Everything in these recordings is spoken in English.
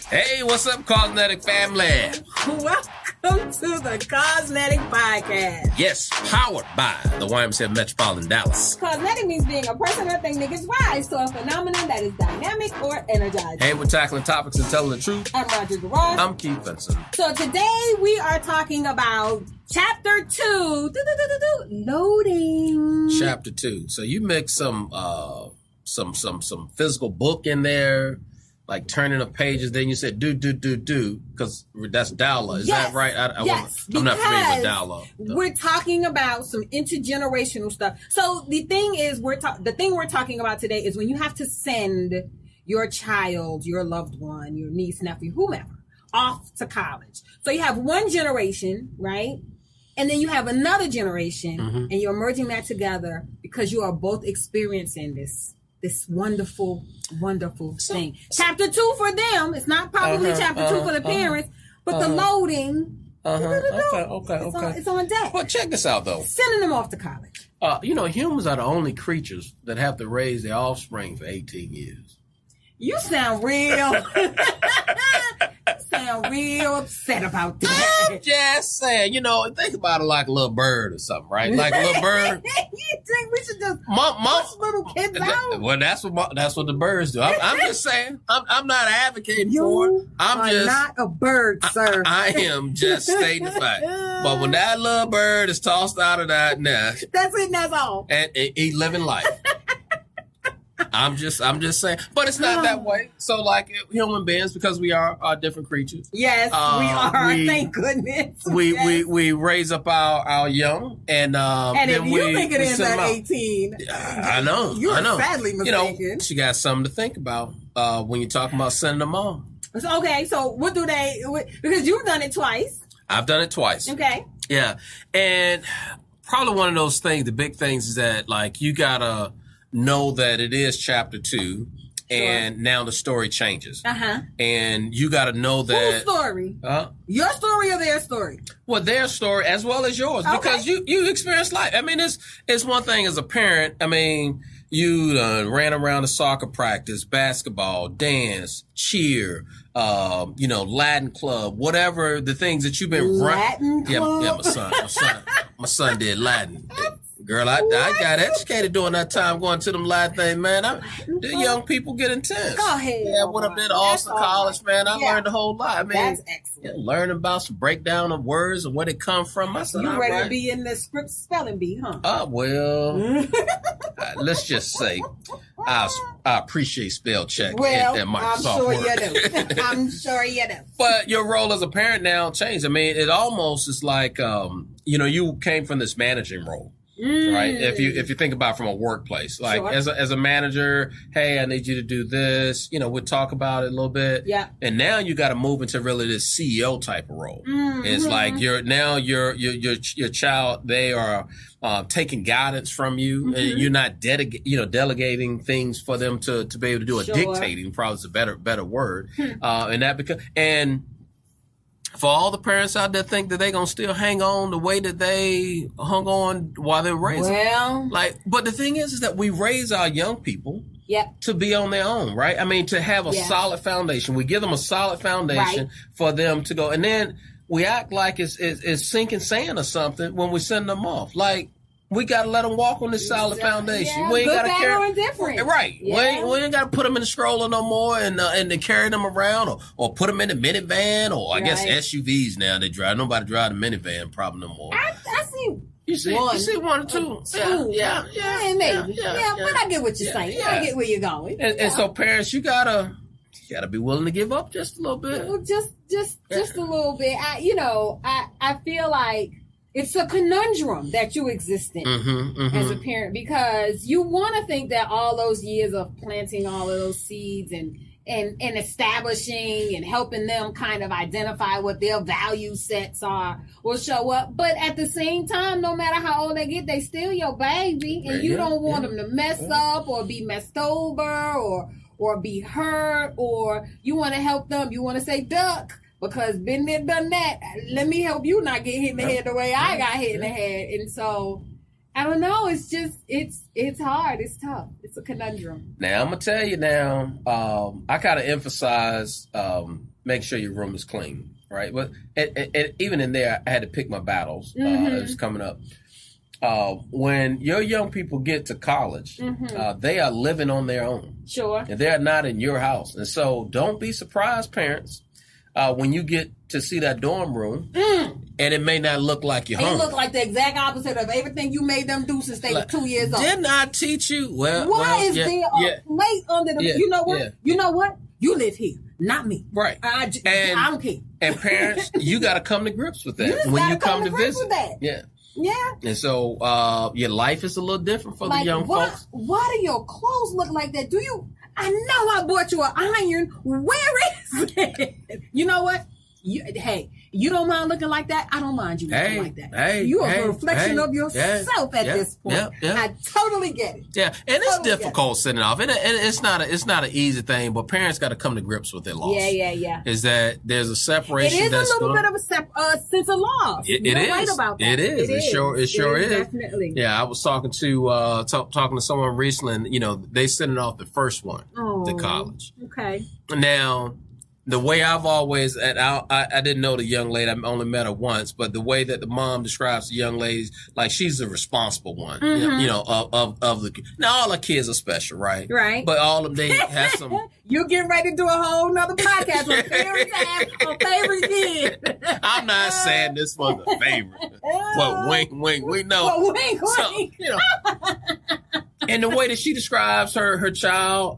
Hey, what's up, CAUSENETIC family? Welcome to the CAUSENETIC Podcast. Yes, powered by the YMCA Metropolitan Dallas. CAUSENETIC means being a person or thing that gives rise to a phenomenon that is dynamic or energizing. Hey, we're tackling topics and telling the truth. I'm Roger Garage. I'm Keith Benson. So today we are talking about Chapter 2, loading. Chapter 2. So you mix some physical book in there, like turning of pages. Then you said do, because that's dialogue. Is that right? Yes, I'm not familiar with dialogue. We're talking about some intergenerational stuff. So the thing is, we're talking about today is when you have to send your child, your loved one, your niece, nephew, whomever, off to college. So you have one generation, right? And then you have another generation, and you're merging that together because you are both experiencing this wonderful thing. Chapter 2 for them. It's not probably chapter 2 for the parents, but the loading. Okay. It's on deck. Well, check this out, though. Sending them off to college. Humans are the only creatures that have to raise their offspring for 18 years. You sound real. Upset about that. I'm just saying, think about it like a little bird or something, right? Like a little bird. You think we should just push little kids out? Well, that's what the birds do. I'm just saying. I'm not advocating for it. I'm not a bird, sir. I am just stating the fact. But when that little bird is tossed out of that nest, that's it. That's all. And he living life. I'm just saying, but it's not that way. So, like human beings, because we are different creatures. Yes, we are. Thank goodness. We raise up our young, and if then you think it ends at 18, I know. You're sadly mistaken. She got something to think about when you're talking about sending them on. Okay, so what do they? Because you've done it twice. I've done it twice. Okay. Yeah, and probably one of those things. The big things is that like you gotta know that it is chapter 2, and now the story changes. And you got to know that. Whose story? Your story or their story? Well, their story as well as yours, because you experience life. I mean, it's one thing as a parent. I mean, you ran around the soccer practice, basketball, dance, cheer, Latin club, whatever the things that you've been Latin club? Yeah, my son did Latin. Girl, I got educated during that time going to them Latin things, man. The young people get intense. Go ahead. Yeah, I would have been to Austin College, man. I learned a whole lot. I mean, that's excellent. Learning about some breakdown of words and where they come from. I said, you ready to be in the script spelling bee, huh? Let's just say I appreciate spell check at Microsoft I'm sure Word. You do. I'm sure you do. But your role as a parent now changed. I mean, it almost is like, you came from this managing role. Right. If you think about from a workplace, like as a manager, hey, I need you to do this. We'll talk about it a little bit. Yeah. And now you got to move into really this CEO type of role. It's like your child. They are taking guidance from you, and you're not delegating things for them to be able to do. Dictating probably is a better word. And for all the parents out there think that they're going to still hang on the way that they hung on while they were raising. But the thing is that we raise our young people to be on their own, right? I mean, to have a solid foundation. We give them a solid foundation for them to go. And then we act like it's sinking sand or something when we send them off. Like, we got to let them walk on this solid foundation. Yeah, we ain't got to carry different. Right. Yeah. We ain't got to put them in the stroller no more and carry them around or put them in the minivan or I guess SUVs now they drive. Nobody drive the minivan probably no more. I see. You see one or two. Yeah. Maybe. But I get what you're saying. I get where you're going. And so parents, you gotta be willing to give up just a little bit. Well, just a little bit. I feel like it's a conundrum that you exist in as a parent, because you want to think that all those years of planting all of those seeds and establishing and helping them kind of identify what their value sets are will show up. But at the same time, no matter how old they get, they still your baby, and you don't want them to mess up or be messed over or be hurt, or you want to help them. You want to say duck. Because been there, done that. Let me help you not get hit in the head the way I got hit in the head. And so, I don't know. It's just, it's hard. It's tough. It's a conundrum. Now, I'm going to tell you now, I kind of emphasize make sure your room is clean, right? But and even in there, I had to pick my battles. It's coming up. When your young people get to college, they are living on their own. Sure. And they're not in your house. And so don't be surprised, parents, when you get to see that dorm room and it may not look like your home. It look like the exact opposite of everything you made them do since they were 2 years old. Didn't I teach you? Why is there a plate under the... You know what? You know what? You live here, not me. Right. I don't care. And parents, you got to come to grips with that when you come to visit. Yeah. Yeah. And so your life is a little different for the young folks. Why do your clothes look like that? I know I bought you an iron. Where is it? You know what? You don't mind looking like that? I don't mind you looking like that. You are a reflection of yourself at this point. I totally get it. Yeah, and it's difficult sending off. And it's not an easy thing, but parents got to come to grips with their loss. Yeah. Is that there's a separation. It is a little bit of a sense of loss. It is. Right about that. It is. It sure is. Definitely. Yeah, I was talking to someone recently, and they sending off the first one to college. Okay. Now, the way I've always, and I didn't know the young lady, I only met her once, but the way that the mom describes the young lady, like she's the responsible one, of the, now all the kids are special, right? Right. But all of them, they have some. You're getting ready to do a whole nother podcast on favorite time, on favorite kid. I'm not saying this was a favorite. Well, wink, wink, no. Well, wink. So, and the way that she describes her child,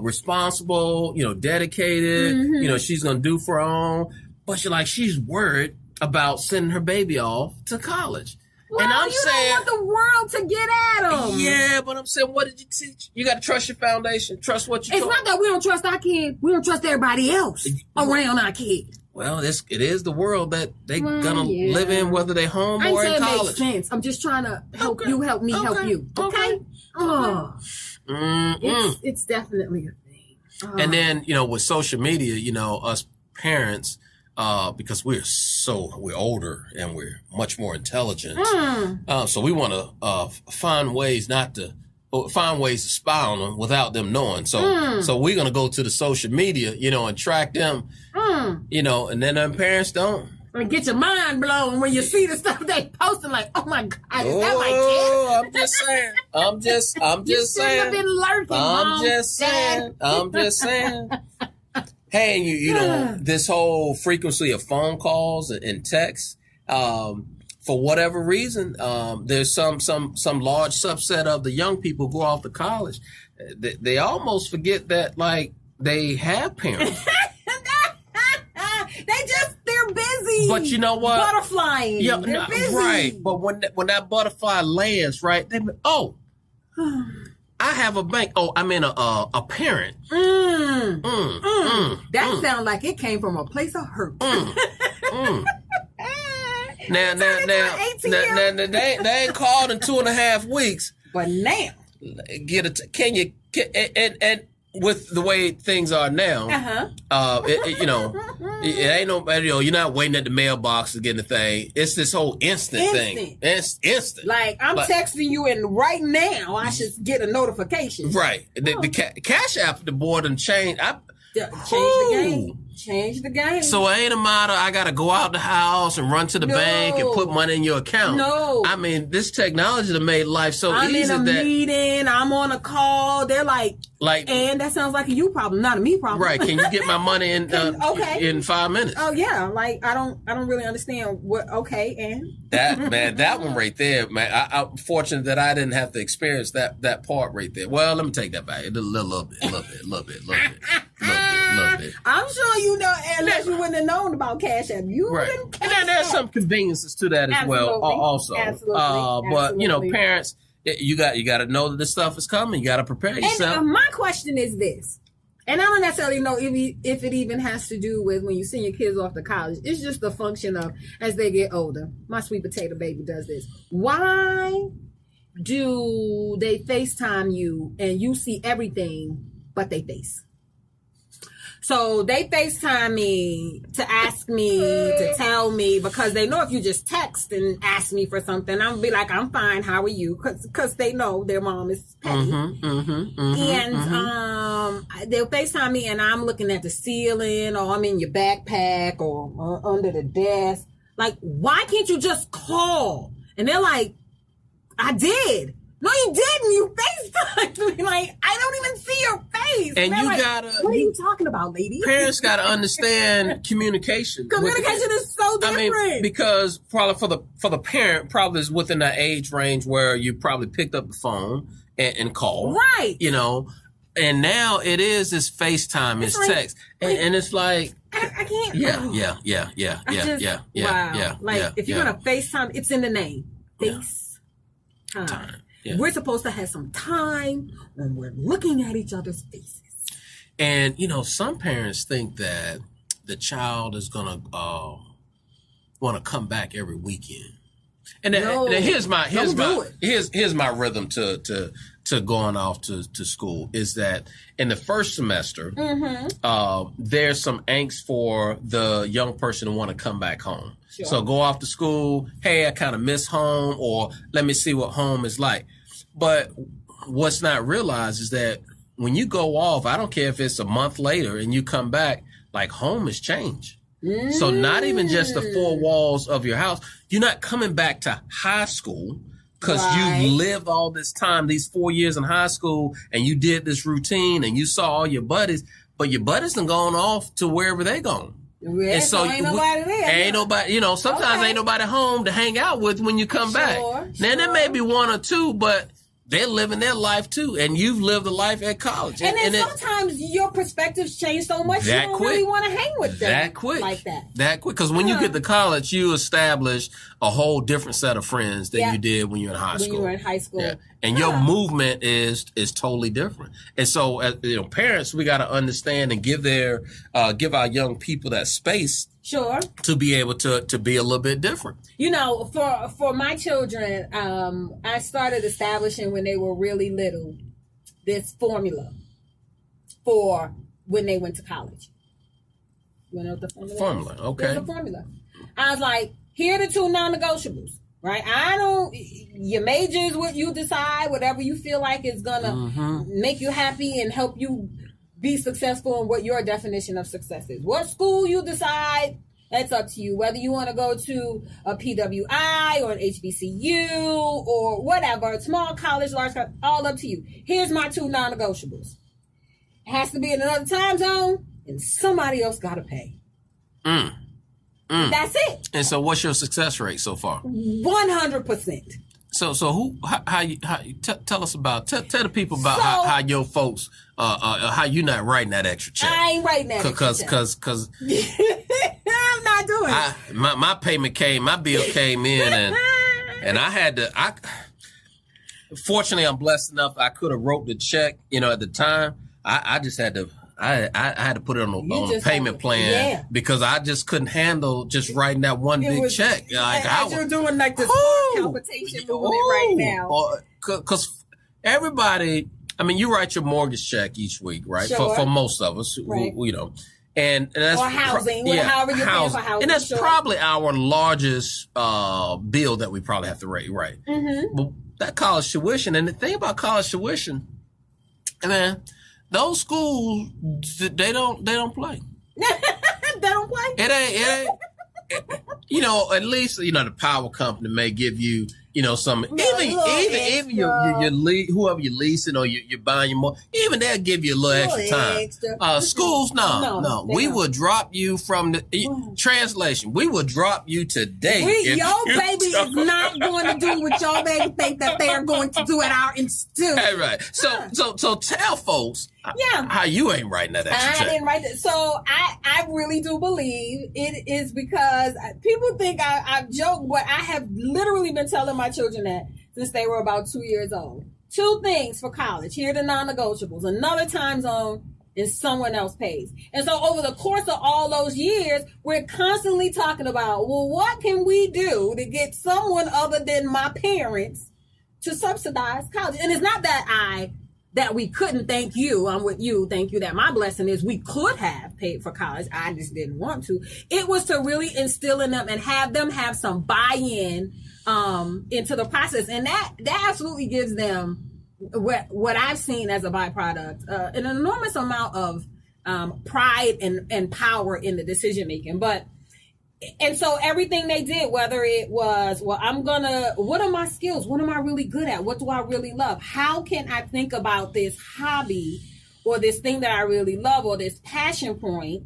responsible, dedicated, she's going to do for her own. But she's worried about sending her baby off to college. Well, and I'm saying, don't want the world to get at them. Yeah, but I'm saying, what did you teach? You got to trust your foundation. Trust what you. It's not that we don't trust our kid. We don't trust everybody else around our kid. Well, it is the world that they're gonna live in, whether they're home or in college. Makes sense. I'm just trying to help you, help me, help you. Okay. It's definitely a thing. And then with social media, us parents. Because we're older and we're much more intelligent. So we want to find ways to spy on them without them knowing. So we're going to go to the social media, and track them, and then them parents don't. And get your mind blown when you see the stuff they posting like, oh my God, is that my kid? I'm just saying. I'm just saying. You have been lurking, I'm just saying. Hey, this whole frequency of phone calls and texts, for whatever reason, there's some large subset of the young people who go off to college. They almost forget that, they have parents. They're busy. But you know what? Butterflying. Yeah, they're busy. Right. But when that butterfly lands, right, I have a bank. Oh, I mean a parent. That sounds like it came from a place of hurt. Now, they ain't called in 2.5 weeks. But now, and with the way things are now, it ain't nobody. You're not waiting at the mailbox to get the thing. It's this whole instant thing. It's instant. Like I'm texting you, and right now I should get a notification. Right. The Cash App, the board and change. Change the game. So it ain't a matter I got to go out the house and run to the bank and put money in your account. No. I mean, this technology that made life so easy. I'm in a meeting. I'm on a call. They're like, and that sounds like a you problem, not a me problem. Right. Can you get my money in in 5 minutes? Oh, yeah. I don't really understand what, and? That one right there, man. I'm fortunate that I didn't have to experience that part right there. Well, let me take that back. A little bit. I'm sure unless you wouldn't have known about Cash App, you wouldn't. And then there's some conveniences to that as well, also. Absolutely. But parents, you got to know that this stuff is coming. You got to prepare yourself. And my question is this, and I don't necessarily know if it even has to do with when you send your kids off to college. It's just the function of as they get older. My sweet potato baby does this. Why do they FaceTime you and you see everything but they face? So they FaceTime me to ask me, to tell me, because they know if you just text and ask me for something, I'm gonna be like, I'm fine, how are you? Because they know their mom is petty. They'll FaceTime me and I'm looking at the ceiling, or I'm in your backpack, or under the desk. Like, why can't you just call? And they're like, I did. No, you didn't. You FaceTimed me. Like, I don't even see your face. And you like, gotta... What are you talking about, lady? Parents gotta understand communication. Communication is so different. I mean, because probably for the parent, probably is within that age range where you probably picked up the phone and called. Right. You know, and now it is this FaceTime, it's like, text. And it's like... I can't. Yeah. Wow. Like, if you're going to FaceTime, it's in the name. FaceTime. Yeah. We're supposed to have some time when we're looking at each other's faces. And, you know, some parents think that the child is going to want to come back every weekend. And here's my rhythm to going off to school is that in the first semester, there's some angst for the young person to want to come back home. Sure. So go off to school. Hey, I kind of miss home, or let me see what home is like. But what's not realized is that when you go off, I don't care if it's a month later and you come back, like, home has changed. So not even just the four walls of your house. You're not coming back to high school because you lived all this time, these 4 years in high school, and you did this routine and you saw all your buddies, but your buddies done gone off to wherever they gone. Yeah, and so ain't nobody there. Ain't nobody, you know, sometimes ain't nobody home to hang out with when you come back. Now there may be one or two, but they're living their life too, and you've lived a life at college. And then sometimes your perspectives change so much you don't really want to hang with them like that. That quick, because when you get to college, you establish a whole different set of friends than you did when you were in high school. When you were in high school, and your movement is totally different. And so, as you know, parents, we got to understand and give our young people that space. Sure. To be able to be a little bit different. You know, for my children, I started establishing when they were really little this formula for when they went to college. You know what the formula is? Formula, okay. There's a formula. I was like, here are the two non-negotiables, right? Your major is what you decide, whatever you feel like is gonna make you happy and help you be successful in what your definition of success is. What school you decide, that's up to you. Whether you want to go to a PWI or an HBCU or whatever, small college, large college, all up to you. Here's my two non-negotiables. It has to be in another time zone, and somebody else got to pay. That's it. And so what's your success rate so far? 100%. So tell us about, tell the people about how your folks, how you not writing that extra check. I ain't writing that extra check. Cause I'm not doing it. My payment my bill came in and I had to, fortunately I'm blessed enough I could have wrote the check, you know, at the time. I just had to, I had to put it on a payment plan because I just couldn't handle just writing that one big check. Like you're doing like this compensation movement right now. Because everybody, I mean, you write your mortgage check each week, right? Sure. For most of us, who, you know. And that's or housing, however you're paying for housing. And that's probably our largest bill that we probably have to rate, right? But that college tuition, and the thing about college tuition, man, those schools, they don't play. They don't play? It ain't, you know, at least, you know, the power company may give you, you know, some, even your whoever you're leasing or you're buying your more, even they'll give you a little extra time. Schools, no. We will drop you from the translation. We will drop you today. Your baby is not going to do what your baby think that they are going to do at our institute. Right. So tell folks how you ain't writing that extra check. I didn't write that. So I really do believe it is because people think I joke, but I have literally been telling my children that since they were about 2 years old. 2 things for college. Here are the non-negotiables. Another time zone and someone else pays. And so over the course of all those years, we're constantly talking about, well, what can we do to get someone other than my parents to subsidize college? And it's not that I that we couldn't. Thank you. I'm with you. Thank you that my blessing is we could have paid for college. I just didn't want to. It was to really instill in them and have them have some buy-in into the process. And that absolutely gives them what I've seen as a byproduct, an enormous amount of pride and power in the decision making. And so everything they did, whether it was, what are my skills? What am I really good at? What do I really love? How can I think about this hobby or this thing that I really love or this passion point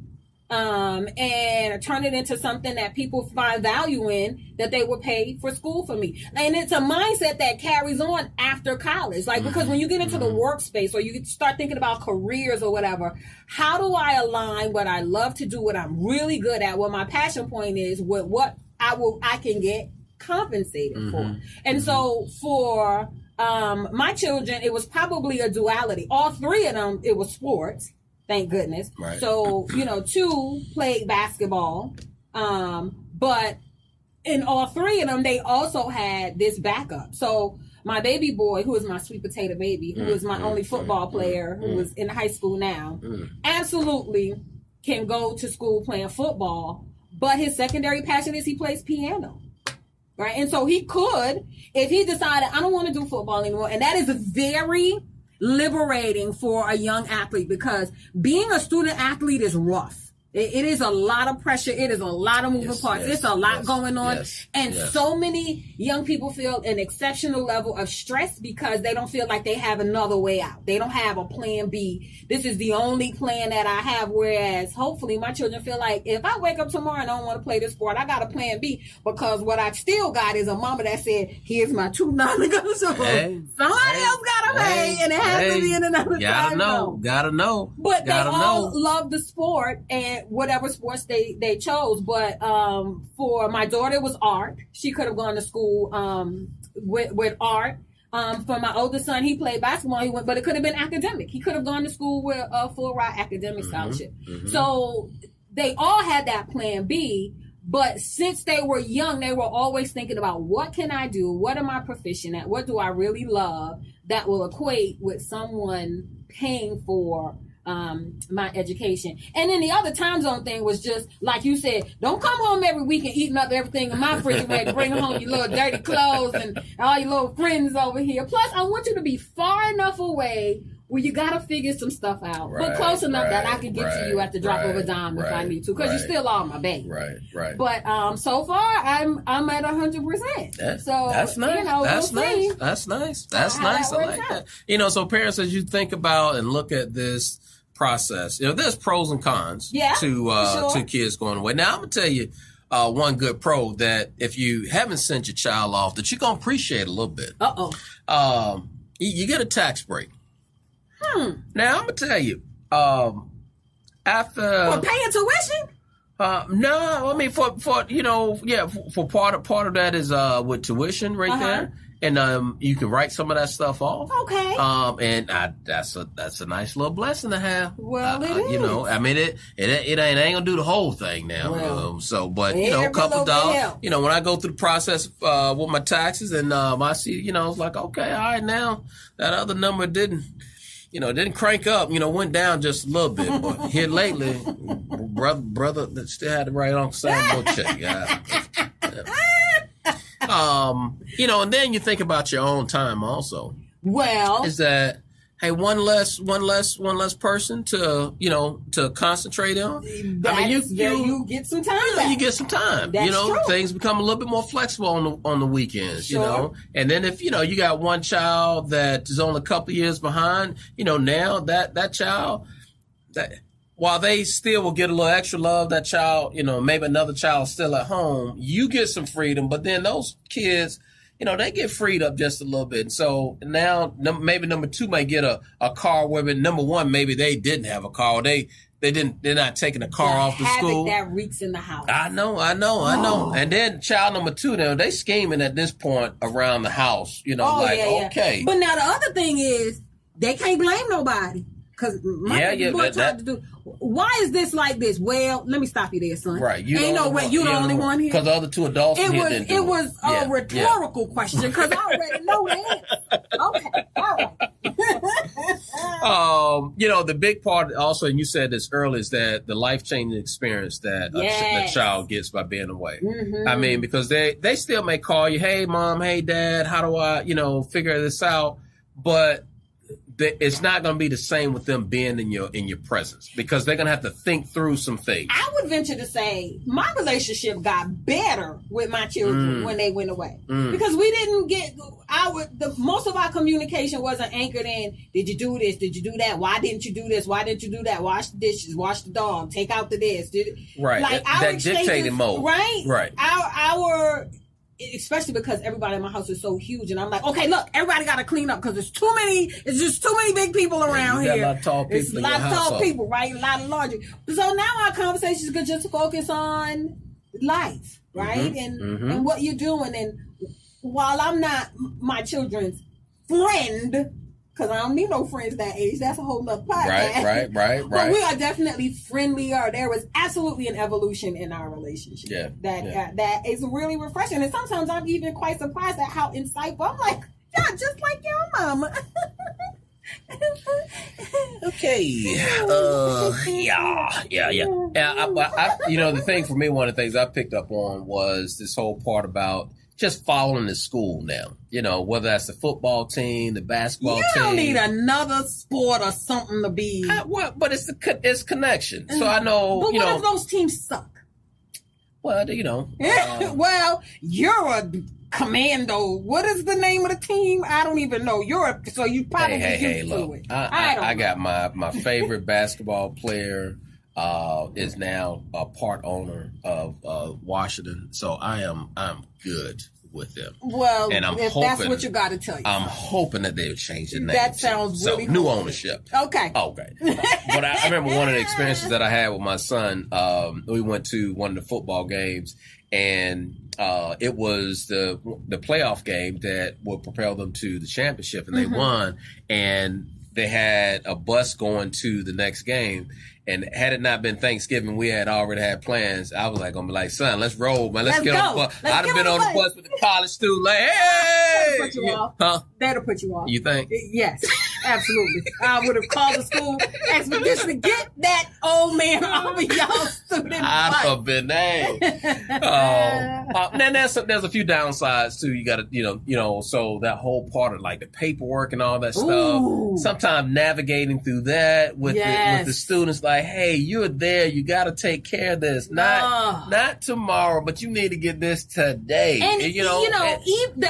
and turn it into something that people find value in, that they would pay for school for me? And it's a mindset that carries on after college. Like, because when you get into the workspace or you start thinking about careers or whatever, how do I align what I love to do, what I'm really good at, what my passion point is, with what I can get compensated for? And so for my children, it was probably a duality. All three of them, it was sports. Thank goodness. Right. So, 2 played basketball. But in all 3 of them, they also had this backup. So my baby boy, who is my sweet potato baby, who is my only football player, who is in high school now, absolutely can go to school playing football. But his secondary passion is he plays piano. Right. And so he could, if he decided, I don't want to do football anymore. And that is very liberating for a young athlete, because being a student athlete is rough. It is a lot of pressure. It is a lot of moving parts. It's a lot going on. And so many young people feel an exceptional level of stress because they don't feel like they have another way out. They don't have a plan B. This is the only plan that I have. Whereas hopefully my children feel like, if I wake up tomorrow and I don't want to play this sport, I got a plan B, because what I still got is a mama that said, here's my 2 non-negotiables. Somebody else got to pay, and it has to be in another time zone. Gotta know. But they all love the sport and whatever sports they chose. But for my daughter, it was art. She could have gone to school with art. For my oldest son, he played basketball. But it could have been academic. He could have gone to school with a full ride academic scholarship. So they all had that plan B. But since they were young, they were always thinking about, what can I do? What am I proficient at? What do I really love that will equate with someone paying for my education? And then the other time zone thing was just, like you said, don't come home every week and eating up everything in my refrigerator, bring home your little dirty clothes and all your little friends over here. Plus, I want you to be far enough away where you got to figure some stuff out, but close enough that I can get to you at the drop of a dime if I need to, because you still are my baby. Right. But so far, I'm at 100%. That's nice. That's nice. That's nice. I like that. So parents, as you think about and look at this process, there's pros and cons to kids going away. Now, I'm gonna tell you one good pro that if you haven't sent your child off, that you're gonna appreciate a little bit. You get a tax break. Now, I'm gonna tell you, after paying tuition. No, I mean for part of that is with tuition right there. And you can write some of that stuff off. Okay. And that's a nice little blessing to have. Well, it is. I mean, it ain't gonna do the whole thing now. Well, but a couple $. When I go through the process with my taxes, and I see, it's like, okay, all right, now that other number didn't crank up, went down just a little bit. But here lately, brother that still had to write on same check. And then you think about your own time also. Well, is that, hey, one less person to concentrate on. You get some time. You get some time. That's true. Things become a little bit more flexible on the weekends. Sure. And then if you got one child that is only a couple years behind, now that child that, while they still will get a little extra love, that child, maybe another child still at home, you get some freedom, but then those kids, they get freed up just a little bit. So now maybe number 2 may get a car where number 1, maybe they didn't have a car. They're not taking a car off to school. That reeks in the house. I know. And then child number 2, now they scheming at this point around the house, okay. But now the other thing is, they can't blame nobody. Because my boy tried to do. Why is this like this? Well, let me stop you there, son. Right. Ain't no way you're the only one here. Because the other 2 adults didn't do it. It was a rhetorical question, because I already know the answer. Okay. All right. The big part also, and you said this earlier, is that the life-changing experience that the child gets by being away. Mm-hmm. I mean, because they still may call you, hey, mom, hey, dad, how do I, figure this out? But it's not going to be the same with them being in your presence, because they're going to have to think through some things. I would venture to say my relationship got better with my children when they went away, because we didn't get most of our communication wasn't anchored in, did you do this? Did you do that? Why didn't you do this? Why didn't you do that? Wash the dishes, wash the dog, take out the this. Right. Like that dictated mode. Right. Our especially because everybody in my house is so huge, and I'm like, okay, look, everybody got to clean up because it's just too many big people around here. A lot of tall people. It's a lot of tall people, right? A lot of larger. So now our conversations could just focus on life, right? And what you're doing. And while I'm not my children's friend, because I don't need no friends that age. That's a whole nother podcast. Right. But we are definitely friendlier. There was absolutely an evolution in our relationship. That is really refreshing. And sometimes I'm even quite surprised at how insightful. I'm like, yeah, just like your mama. Okay. The thing for me, one of the things I picked up on was this whole part about just following the school now, whether that's the football team, the basketball team. You don't need another sport or something to be. But it's connection. So I know. But what if those teams suck? Well, well, you're a commando. What is the name of the team? I don't even know. So you probably used to it. I got my favorite basketball player. Is now a part owner of Washington, so I'm good with them. Well, and that's what you got to tell you. I'm hoping that they would change the name. That sounds really new ownership. Okay. But I remember one of the experiences that I had with my son. We went to one of the football games, and it was the playoff game that would propel them to the championship, and they won. And they had a bus going to the next game. And had it not been Thanksgiving, we had already had plans. I was like, son, let's roll, man. Let's get on the bus. I'd have been on the bus with the college student, like, hey! That'll put you off. Huh? That'll put you off. You think? Yes, absolutely. I would have called the school expedition to get that old man off of y'all student bus. I'd have been there. Then there's a few downsides too. You got to, so that whole part of like the paperwork and all that stuff. Sometimes navigating through that with the students, like, hey, you're there. You got to take care of this. Not tomorrow, but you need to get this today. And even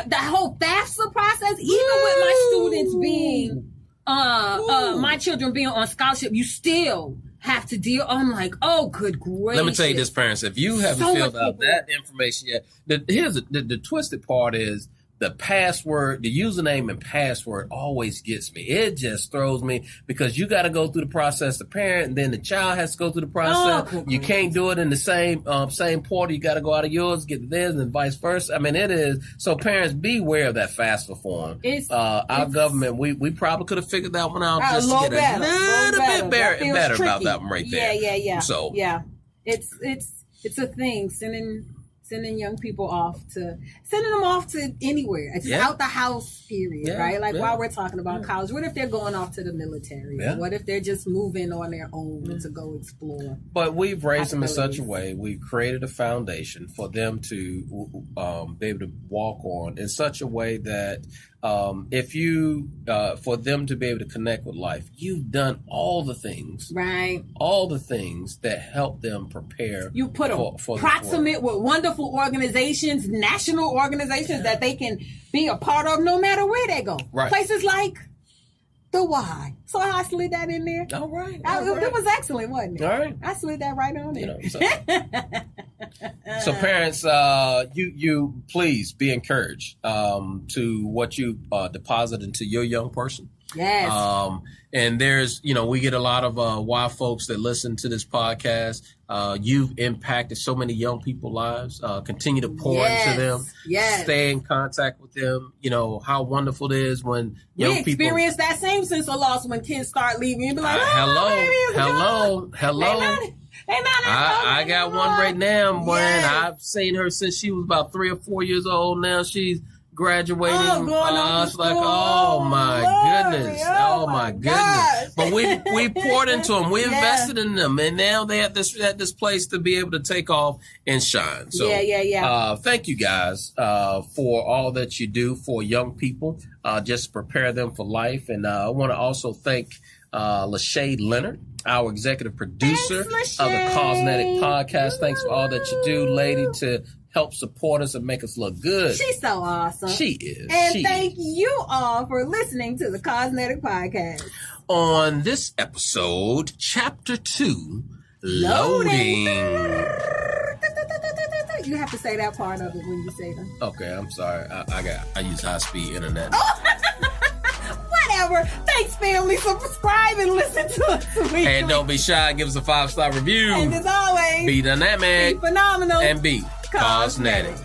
the whole FAFSA process, even with my students being, my children being on scholarship, you still have to deal. I'm like, oh, good gracious. Let me tell you this, parents. If you haven't filled out that information yet, here's the twisted part is, the password, the username and password always gets me. It just throws me because you got to go through the process, the parent, and then the child has to go through the process. You can't do it in the same portal. You got to go out of yours, get to theirs, and vice versa. I mean, it is. So parents, beware of that FAFSA form. Our government, we probably could have figured that one out just to get a little bit better about that one right there. Yeah. So it's a thing. Sending young people sending them off to anywhere, just out the house, period, right? Like while we're talking about college, what if they're going off to the military? Yeah. What if they're just moving on their own to go explore? But we've raised them in such a way, we've created a foundation for them to be able to walk on in such a way that for them to be able to connect with life, you've done all the things, right? All the things that help them prepare. You put them proximate with wonderful organizations, national organizations that they can be a part of no matter where they go. Right. Places like the Y. So I slid that in there. All right. It was excellent, wasn't it? All right. I slid that right on there. So parents, you please be encouraged to what you deposit into your young person. Yes. And there's, we get a lot of Y folks that listen to this podcast. You've impacted so many young people's lives. Continue to pour into them. Yes. Stay in contact with them. How wonderful it is when young people experience that same sense of loss when kids start leaving. You be like, hello. I got one right now, man. Yes. I've seen her since she was about 3 or 4 years old. Now she's graduating. Going on It's like, oh my goodness. Oh my goodness. But we poured into them. We invested in them. And now they at this place to be able to take off and shine. So thank you guys for all that you do for young people. Just prepare them for life. And I want to also thank Lachey Leonard, our executive producer of the CAUSENETIC podcast. Thanks for all that you do, lady, to help support us and make us look good. She's so awesome. She is. And thank you all for listening to the CAUSENETIC podcast. On this episode, Chapter 2, Loading. You have to say that part of it when you say them. Okay, I'm sorry. I use high-speed internet. Whatever. Thanks, family. Subscribe and listen to us weekly. And don't be shy. Give us a 5-star review. And as always, be dynamic. be phenomenal. And be CAUSENETIC.